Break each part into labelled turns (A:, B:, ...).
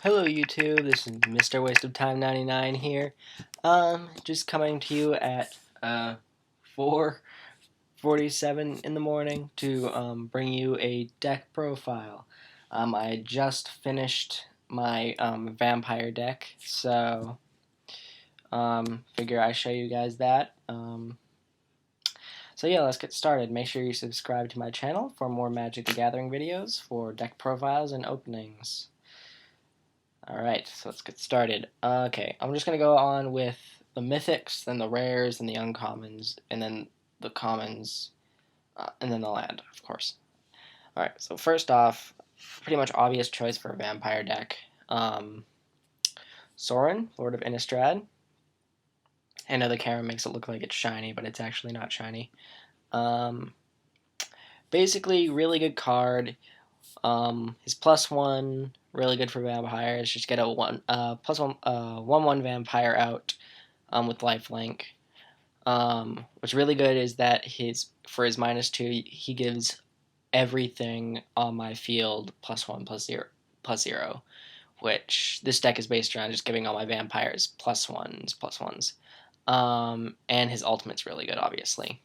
A: Hello YouTube, this is Mr. Waste of Time 99 here. Just coming to you at 4:47 in the morning to bring you a deck profile. I just finished my vampire deck, so figure I show you guys that. So yeah, let's get started. Make sure you subscribe to my channel for more Magic the Gathering videos for deck profiles and openings. Alright, so let's get started. Okay, I'm just going to go on with the mythics, then the rares, and the uncommons, and then the commons, and then the land, of course. Alright, so first off, pretty much obvious choice for a vampire deck. Sorin, Lord of Innistrad. I know the camera makes it look like it's shiny, but it's actually not shiny. Basically, really good card. His +1, really good for vampires. Just get a +1 1/1 vampire out with lifelink. What's really good is that for his -2, he gives everything on my field +1/+0, which this deck is based around just giving all my vampires +1s. And his ultimate's really good, obviously.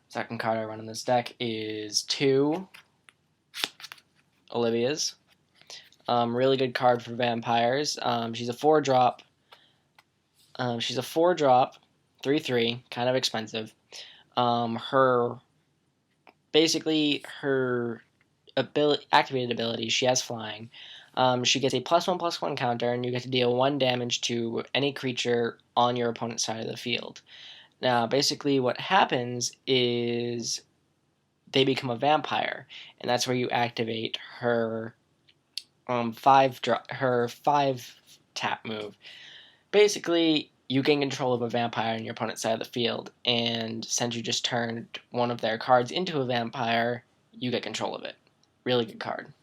A: Second card I run in this deck is 2 Olivia's. Really good card for vampires. She's a 4-drop. She's a 4-drop, 3/3, kind of expensive. Her activated ability, she has flying. She gets a +1/+1 counter, and you get to deal 1 damage to any creature on your opponent's side of the field. Now, basically, what happens is they become a vampire, and that's where you activate her 5-tap move. Basically, you gain control of a vampire on your opponent's side of the field, and since you just turned one of their cards into a vampire, you get control of it. Really good card.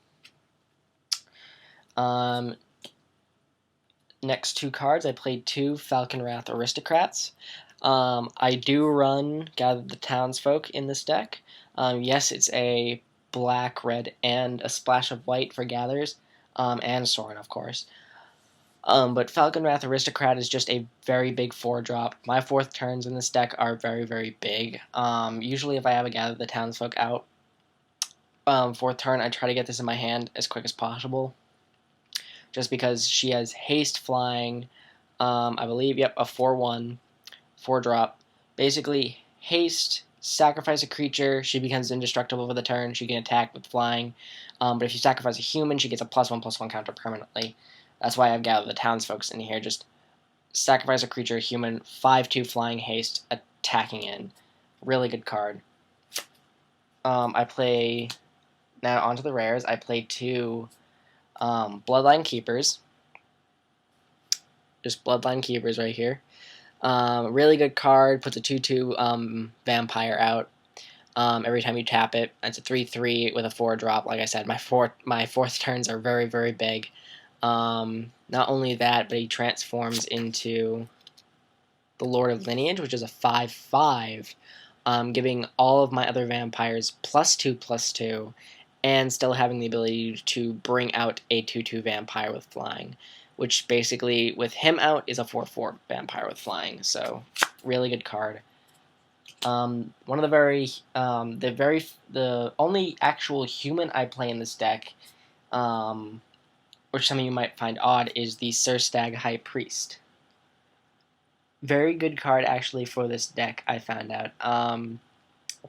A: Next 2 cards, I played 2 Falconwrath Aristocrats. I do run Gather the Townsfolk in this deck. Yes, it's a black, red, and a splash of white for Gathers, and Sorin, of course. But Falconwrath Aristocrat is just a very big 4-drop. My 4th turns in this deck are very, very big. Usually if I have a Gather the Townsfolk out, 4th turn, I try to get this in my hand as quick as possible. Just because she has haste, flying, I believe, yep, a 4/1, 4-drop. Basically, haste, sacrifice a creature, she becomes indestructible for the turn, she can attack with flying. But if you sacrifice a human, she gets a +1/+1 counter permanently. That's why I've gathered the townsfolk in here. Just sacrifice a creature, human, 5/2 flying haste, attacking in. Really good card. I play, now onto the rares, I play 2 Bloodline Keepers. Just Bloodline Keepers right here. Really good card, puts a 2/2 vampire out. Every time you tap it. It's a 3/3 with a 4-drop. Like I said, my 4th turns are very, very big. Not only that, but he transforms into the Lord of Lineage, which is a 5/5, giving all of my other vampires +2/+2, and still having the ability to bring out a 2/2 vampire with flying, which basically, with him out, is a 4/4 vampire with flying. So, really good card. One of the only actual human I play in this deck, which some of you might find odd, is the Surstag High Priest. Very good card, actually, for this deck, I found out.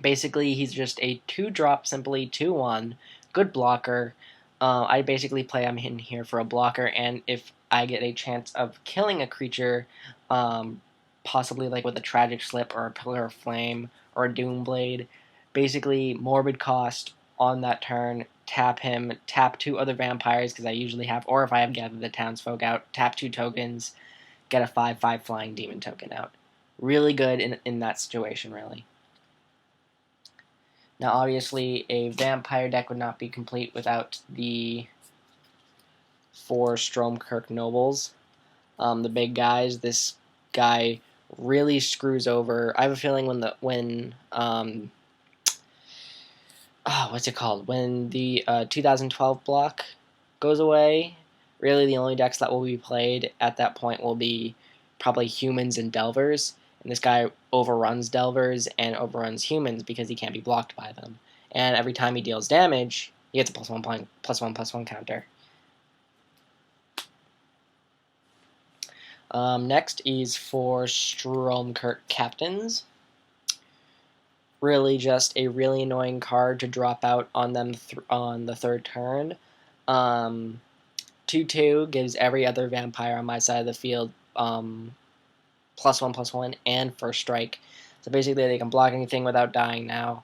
A: Basically, he's just a 2-drop, simply 2/1, good blocker. I basically play him in here for a blocker, and if I get a chance of killing a creature, possibly like with a Tragic Slip or a Pillar of Flame or a Doomblade, basically morbid cost on that turn, tap him, tap 2 other vampires, because I usually have, or if I have gathered the townsfolk out, tap 2 tokens, get a 5/5 flying demon token out. Really good in that situation, really. Now, obviously, a vampire deck would not be complete without the 4 Stromkirk Nobles. The big guys. This guy really screws over. I have a feeling when what's it called? When the 2012 block goes away, really the only decks that will be played at that point will be probably humans and delvers. And this guy overruns delvers and overruns humans because he can't be blocked by them. And every time he deals damage, he gets a +1/+1/+1 counter. Next is for Stromkirk Captains. Really just a really annoying card to drop out on them on the third turn. 2/2 gives every other vampire on my side of the field +1/+1 and first strike. So basically they can block anything without dying now.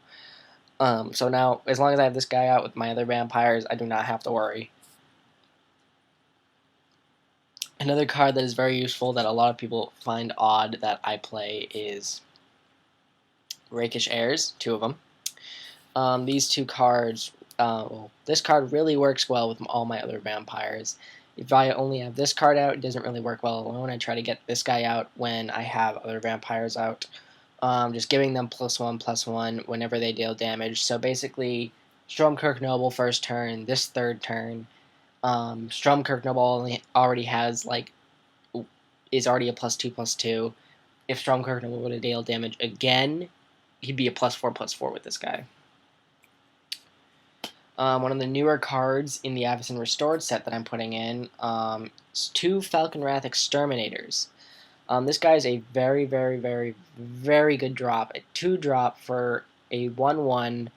A: So now, as long as I have this guy out with my other vampires, I do not have to worry. Another card that is very useful that a lot of people find odd that I play is Rakish Heirs, 2 of them. These 2 cards, well, this card really works well with all my other vampires. If I only have this card out, it doesn't really work well alone. I try to get this guy out when I have other vampires out. Just giving them +1/+1 whenever they deal damage. So basically, Stromkirk Noble first turn, this third turn. Stromkirk Noble already has is already a +2/+2. If Stromkirk Noble were to deal damage again, he'd be a +4/+4 with this guy. One of the newer cards in the Avacyn Restored set that I'm putting in is 2 Falconwrath Exterminators. This guy is a very, very, very, very good drop. A 2-drop for a 1/1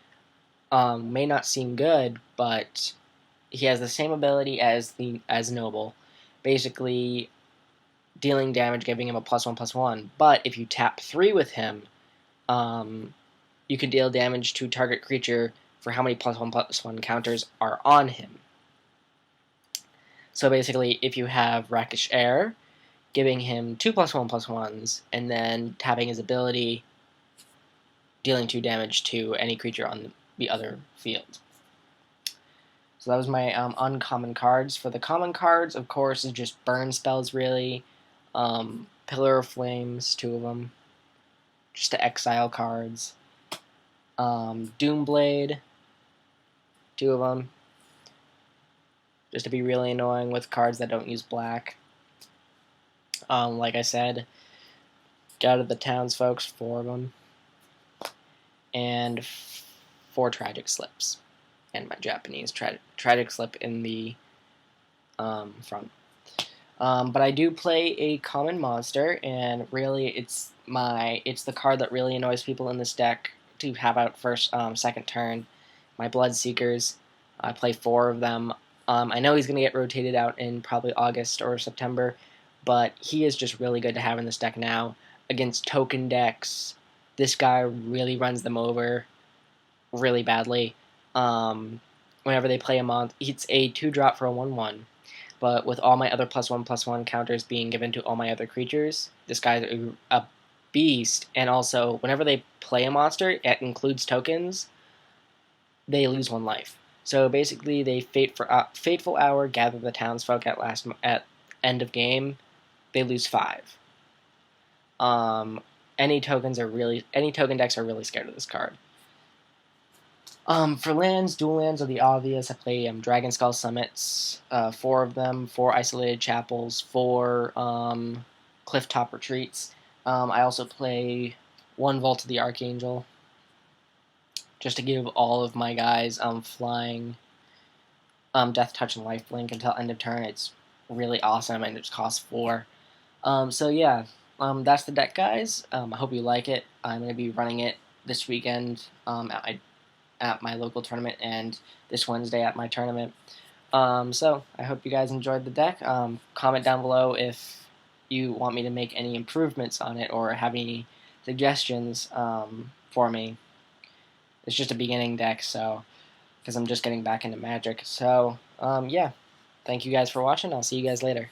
A: may not seem good, but he has the same ability as Noble, basically dealing damage, giving him a +1/+1. But if you tap 3 with him, you can deal damage to target creature for how many +1/+1 counters are on him. So basically, if you have Rakish Heir, giving him 2 +1/+1s, and then tapping his ability, dealing 2 damage to any creature on the other field. So that was my uncommon cards. For the common cards, of course, is just burn spells, really. Pillar of Flames, 2 of them. Just to exile cards. Doomblade, 2 of them. Just to be really annoying with cards that don't use black. Like I said, Gather the Townsfolk, 4 of them. And 4 Tragic Slips. And my Japanese Tragic Slip in the front. But I do play a common monster, and really it's the card that really annoys people in this deck to have out second turn. My Bloodseekers. I play 4 of them. I know he's going to get rotated out in probably August or September, but he is just really good to have in this deck now. Against token decks, this guy really runs them over really badly. Whenever they play him on, it's a 2-drop for a 1/1. But with all my other +1/+1 counters being given to all my other creatures, this guy's a beast. And also, whenever they play a monster, it includes tokens, they lose 1 life. So basically, they Fateful Hour, Gather the Townsfolk at end of game, they lose 5. Any token decks are really scared of this card. For lands, dual lands are the obvious. I play Dragonskull Summits, 4 of them, 4 Isolated Chapels, 4 Clifftop Retreats. I also play 1 Vault of the Archangel, just to give all of my guys flying, Death Touch and Lifelink until end of turn. It's really awesome, and it just costs 4. So yeah, that's the deck, guys. I hope you like it. I'm going to be running it this weekend at my local tournament, and this Wednesday at my tournament. So I hope you guys enjoyed the deck. Comment down below if you want me to make any improvements on it or have any suggestions for me. It's just a beginning deck, so because I'm just getting back into Magic. So yeah, thank you guys for watching. I'll see you guys later.